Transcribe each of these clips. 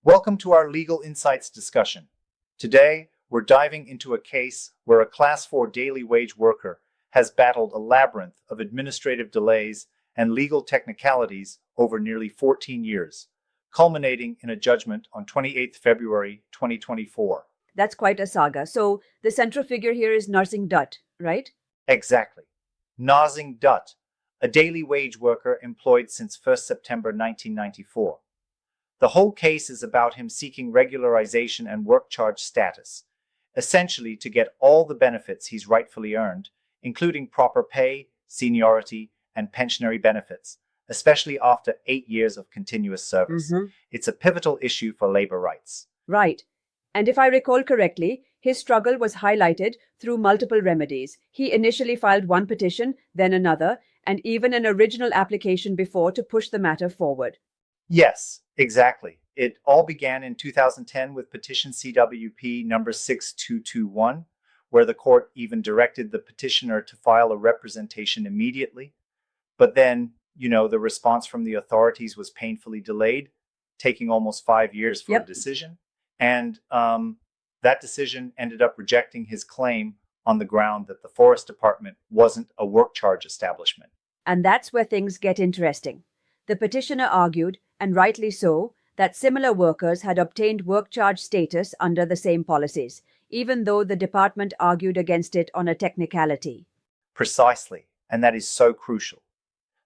Welcome to our Legal Insights discussion. Today, we're diving into a case where a Class 4 daily wage worker has battled a labyrinth of administrative delays and legal technicalities over nearly 14 years, culminating in a judgment on 28 February 2024. That's quite a saga. So the central figure here is Narsingh Dutt, right? Exactly. Narsingh Dutt, a daily wage worker employed since 1st September 1994. The whole case is about him seeking regularization and work charge status, essentially to get all the benefits he's rightfully earned, including proper pay, seniority, and pensionary benefits, especially after 8 years of continuous service. It's a pivotal issue for labor rights. Right. And if I recall correctly, his struggle was highlighted through multiple remedies. He initially filed one petition, then another, and even an original application before to push the matter forward. Yes, exactly. It all began in 2010 with petition CWP number 6221, where the court even directed the petitioner to file a representation immediately. But then, the response from the authorities was painfully delayed, taking almost 5 years for a decision. And that decision ended up rejecting his claim on the ground that the Forest Department wasn't a work charge establishment. And that's where things get interesting. The petitioner argued, and rightly so, that similar workers had obtained work charge status under the same policies, even though the department argued against it on a technicality. Precisely, and that is so crucial.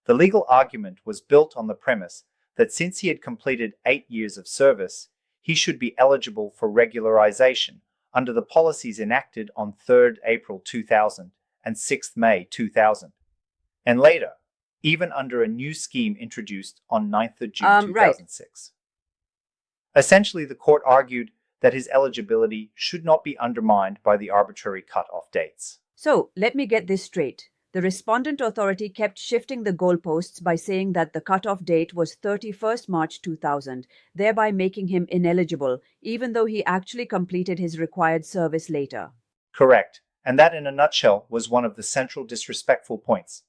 The legal argument was built on the premise that since he had completed 8 years of service, he should be eligible for regularization under the policies enacted on 3rd April 2000 and 6th May 2000. And later, even under a new scheme introduced on 9th of June 2006. Right. Essentially, the court argued that his eligibility should not be undermined by the arbitrary cut-off dates. So, let me get this straight. The respondent authority kept shifting the goalposts by saying that the cut-off date was 31st March 2000, thereby making him ineligible, even though he actually completed his required service later. Correct, and that in a nutshell was one of the central disrespectful points.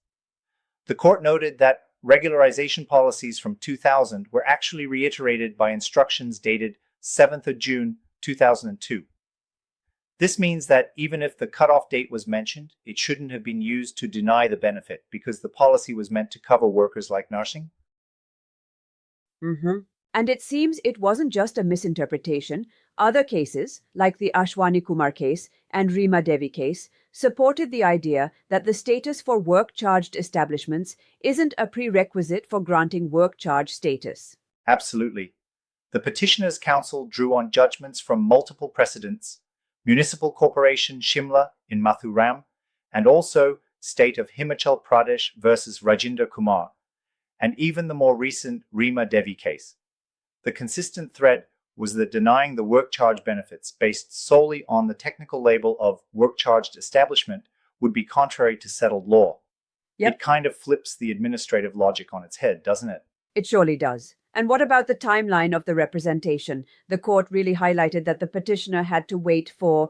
The court noted that regularization policies from 2000 were actually reiterated by instructions dated 7th of June 2002. This means that even if the cutoff date was mentioned, it shouldn't have been used to deny the benefit because the policy was meant to cover workers like Narsingh. And it seems it wasn't just a misinterpretation. Other cases, like the Ashwani Kumar case and Reema Devi case, supported the idea that the status for work-charged establishments isn't a prerequisite for granting work-charge status. Absolutely. The Petitioners' Council drew on judgments from multiple precedents, Municipal Corporation Shimla in Mathuram, and also State of Himachal Pradesh versus Rajinder Kumar, and even the more recent Reema Devi case. The consistent thread was that denying the work charge benefits based solely on the technical label of work-charged establishment would be contrary to settled law. It kind of flips the administrative logic on its head, doesn't it? It surely does. And what about the timeline of the representation? The court really highlighted that the petitioner had to wait for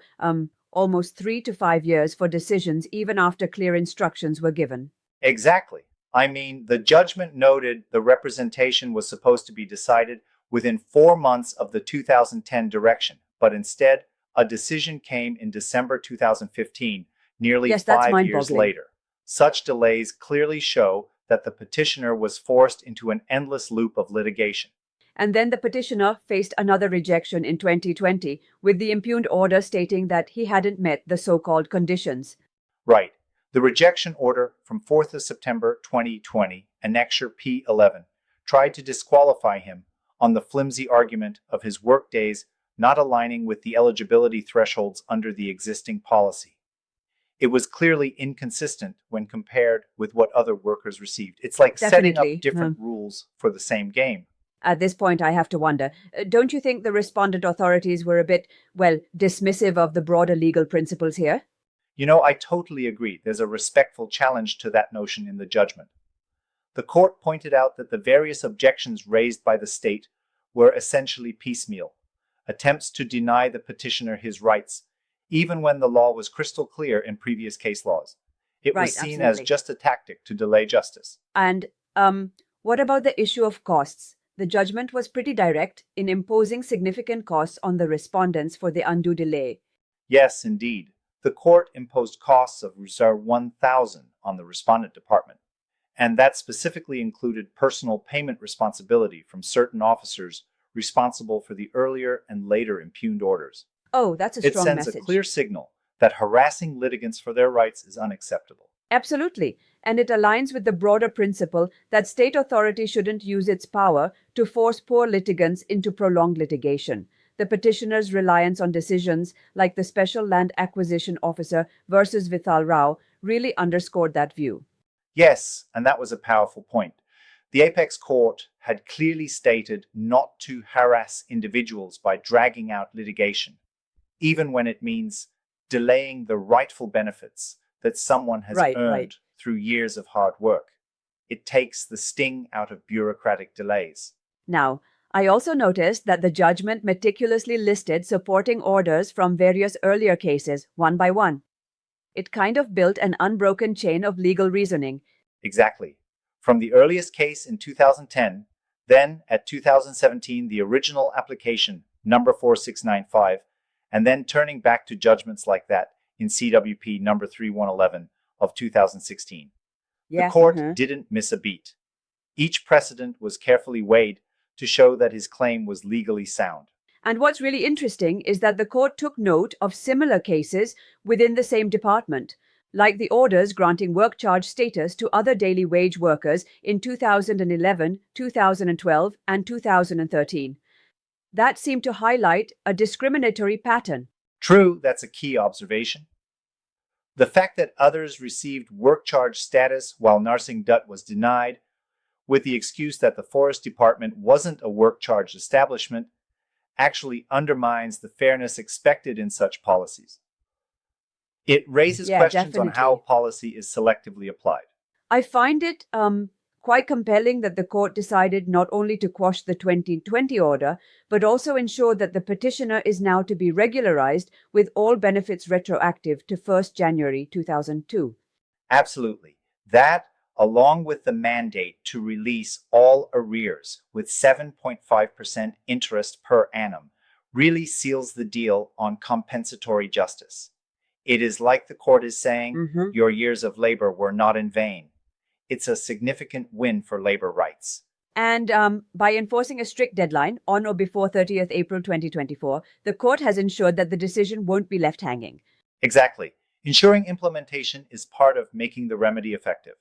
almost 3 to 5 years for decisions even after clear instructions were given. Exactly. I mean, the judgment noted the representation was supposed to be decided within 4 months of the 2010 direction, but instead, a decision came in December 2015, nearly 5 years later. Such delays clearly show that the petitioner was forced into an endless loop of litigation. And then the petitioner faced another rejection in 2020, with the impugned order stating that he hadn't met the so-called conditions. Right. The rejection order from 4th of September 2020, Annexure P11, tried to disqualify him on the flimsy argument of his work days not aligning with the eligibility thresholds under the existing policy. It was clearly inconsistent when compared with what other workers received. It's like setting up different rules for the same game. At this point, I have to wonder, don't you think the respondent authorities were a bit, dismissive of the broader legal principles here? I totally agree. There's a respectful challenge to that notion in the judgment. The court pointed out that the various objections raised by the state were essentially piecemeal, attempts to deny the petitioner his rights, even when the law was crystal clear in previous case laws. It was seen as just a tactic to delay justice. And what about the issue of costs? The judgment was pretty direct in imposing significant costs on the respondents for the undue delay. Yes, indeed. The court imposed costs of Reserve 1,000 on the respondent department, and that specifically included personal payment responsibility from certain officers responsible for the earlier and later impugned orders. Oh, that's a It strong sends message. a clear signal that harassing litigants for their rights is unacceptable. Absolutely. And it aligns with the broader principle that state authority shouldn't use its power to force poor litigants into prolonged litigation. The petitioner's reliance on decisions like the Special Land Acquisition Officer versus Vithal Rao really underscored that view. Yes, and that was a powerful point. The Apex Court had clearly stated not to harass individuals by dragging out litigation, even when it means delaying the rightful benefits that someone has earned through years of hard work. It takes the sting out of bureaucratic delays. Now, I also noticed that the judgment meticulously listed supporting orders from various earlier cases, one by one. It kind of built an unbroken chain of legal reasoning. Exactly. From the earliest case in 2010, then at 2017, the original application, number 4695, and then turning back to judgments like that in CWP number 3111 of 2016. The court didn't miss a beat. Each precedent was carefully weighed to show that his claim was legally sound. And what's really interesting is that the court took note of similar cases within the same department, like the orders granting work charge status to other daily wage workers in 2011, 2012, and 2013. That seemed to highlight a discriminatory pattern. True, that's a key observation. The fact that others received work charge status while Narsingh Dutt was denied, with the excuse that the Forest Department wasn't a work charge establishment, actually undermines the fairness expected in such policies. It raises questions on how policy is selectively applied. I find it quite compelling that the court decided not only to quash the 2020 order, but also ensure that the petitioner is now to be regularized with all benefits retroactive to 1st January 2002. Absolutely. That, along with the mandate to release all arrears with 7.5% interest per annum, really seals the deal on compensatory justice. It is like the court is saying, your years of labor were not in vain. It's a significant win for labor rights. And by enforcing a strict deadline on or before 30th April 2024, the court has ensured that the decision won't be left hanging. Exactly. Ensuring implementation is part of making the remedy effective.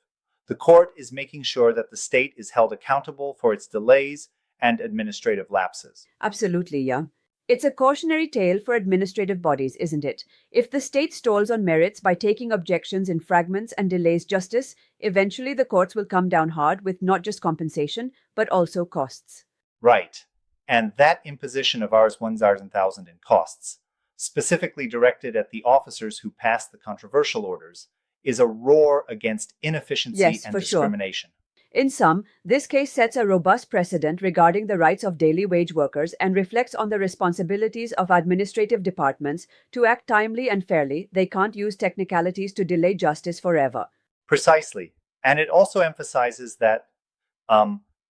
The court is making sure that the state is held accountable for its delays and administrative lapses. Absolutely, yeah. It's a cautionary tale for administrative bodies, isn't it? If the state stalls on merits by taking objections in fragments and delays justice, eventually the courts will come down hard with not just compensation, but also costs. Right. And that imposition of Rs 1,000 in costs, specifically directed at the officers who passed the controversial orders, is a roar against inefficiency and discrimination. In sum, this case sets a robust precedent regarding the rights of daily wage workers and reflects on the responsibilities of administrative departments to act timely and fairly. They can't use technicalities to delay justice forever. Precisely. And it also emphasizes that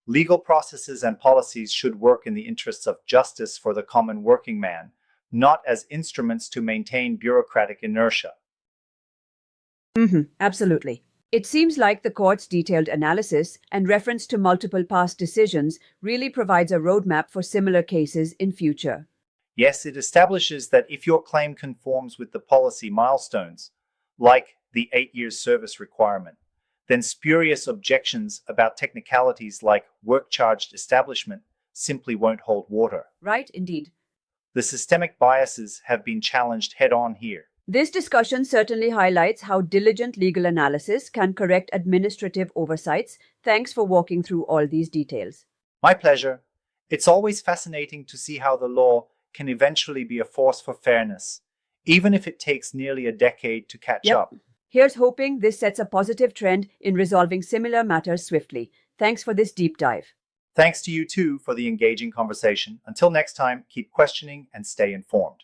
legal processes and policies should work in the interests of justice for the common working man, not as instruments to maintain bureaucratic inertia. Absolutely. It seems like the court's detailed analysis and reference to multiple past decisions really provides a roadmap for similar cases in future. Yes, it establishes that if your claim conforms with the policy milestones, like the 8-year service requirement, then spurious objections about technicalities like work-charged establishment simply won't hold water. Right, indeed. The systemic biases have been challenged head-on here. This discussion certainly highlights how diligent legal analysis can correct administrative oversights. Thanks for walking through all these details. My pleasure. It's always fascinating to see how the law can eventually be a force for fairness, even if it takes nearly a decade to catch up. Here's hoping this sets a positive trend in resolving similar matters swiftly. Thanks for this deep dive. Thanks to you too for the engaging conversation. Until next time, keep questioning and stay informed.